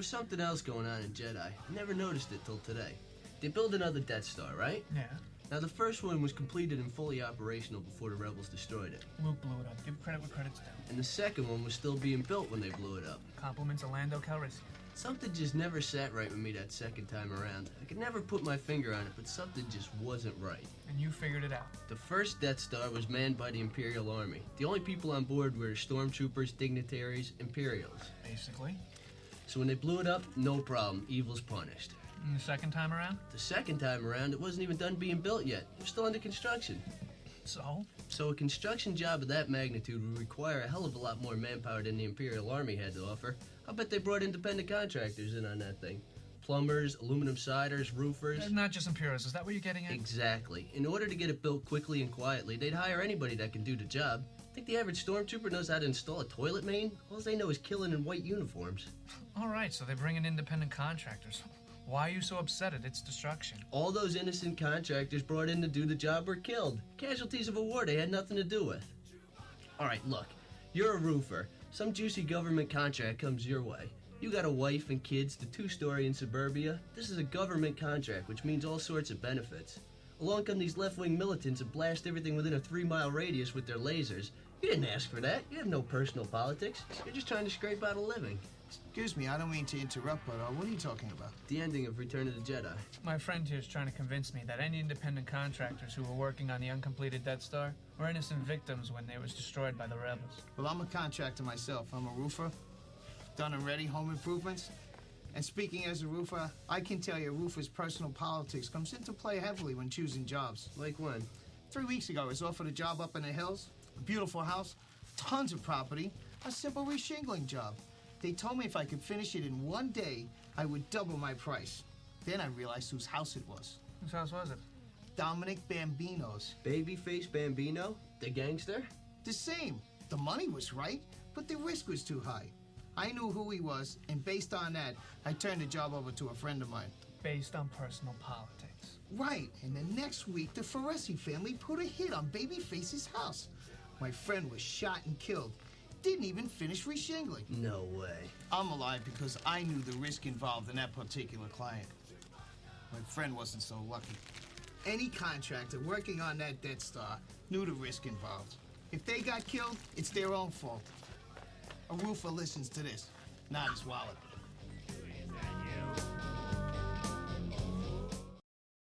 was something else going on in Jedi. I never noticed it till today. They built another Death Star, right? Yeah. Now, the first one was completed and fully operational before the Rebels destroyed it. Luke blew it up. Give credit where credit's due. And the second one was still being built when they blew it up. Compliments of Lando Calrissian. Something just never sat right with me that second time around. I could never put my finger on it, but something just wasn't right. And you figured it out. The first Death Star was manned by the Imperial Army. The only people on board were stormtroopers, dignitaries, Imperials. Basically. So when they blew it up, no problem. Evil's punished. And the second time around? The second time around, it wasn't even done being built yet. It was still under construction. So A construction job of that magnitude would require a hell of a lot more manpower than the Imperial Army had to offer. I bet they brought independent contractors in on that thing. Plumbers, aluminum siders, roofers. Not just Imperials. Is that what you're getting at? Exactly. In order to get it built quickly and quietly, they'd hire anybody that can do the job. Think the average stormtrooper knows how to install a toilet main? All they know is killing in white uniforms. All right, so they bring in independent contractors. Why are you so upset at its destruction? All those innocent contractors brought in to do the job were killed. Casualties of a war they had nothing to do with. All right, look. You're a roofer. Some juicy government contract comes your way. You got a wife and kids, the two-story in suburbia. This is a government contract, which means all sorts of benefits. Along come these left-wing militants and blast everything within a 3-mile radius with their lasers. You didn't ask for that. You have no personal politics. You're just trying to scrape out a living. Excuse me, I don't mean to interrupt, but what are you talking about? The ending of Return of the Jedi. My friend here is trying to convince me that any independent contractors who were working on the uncompleted Death Star were innocent victims when they was destroyed by the rebels. Well, I'm a contractor myself. I'm a roofer. Done and ready home improvements. And speaking as a roofer, I can tell you a roofer's personal politics comes into play heavily when choosing jobs. Like when? 3 weeks ago, I was offered a job up in the hills, a beautiful house, tons of property, a simple reshingling job. They told me if I could finish it in 1 day, I would double my price. Then I realized whose house it was. Whose house was it? Dominic Bambino's. Babyface Bambino? The gangster? The same. The money was right, but the risk was too high. I knew who he was, and based on that, I turned the job over to a friend of mine. Based on personal politics. Right, and the next week, the Foresi family put a hit on Babyface's house. My friend was shot and killed. Didn't even finish reshingling. No way. I'm alive because I knew the risk involved in that particular client. My friend wasn't so lucky. Any contractor working on that Death Star knew the risk involved. If they got killed, it's their own fault. A roofer listens to this, not his wallet.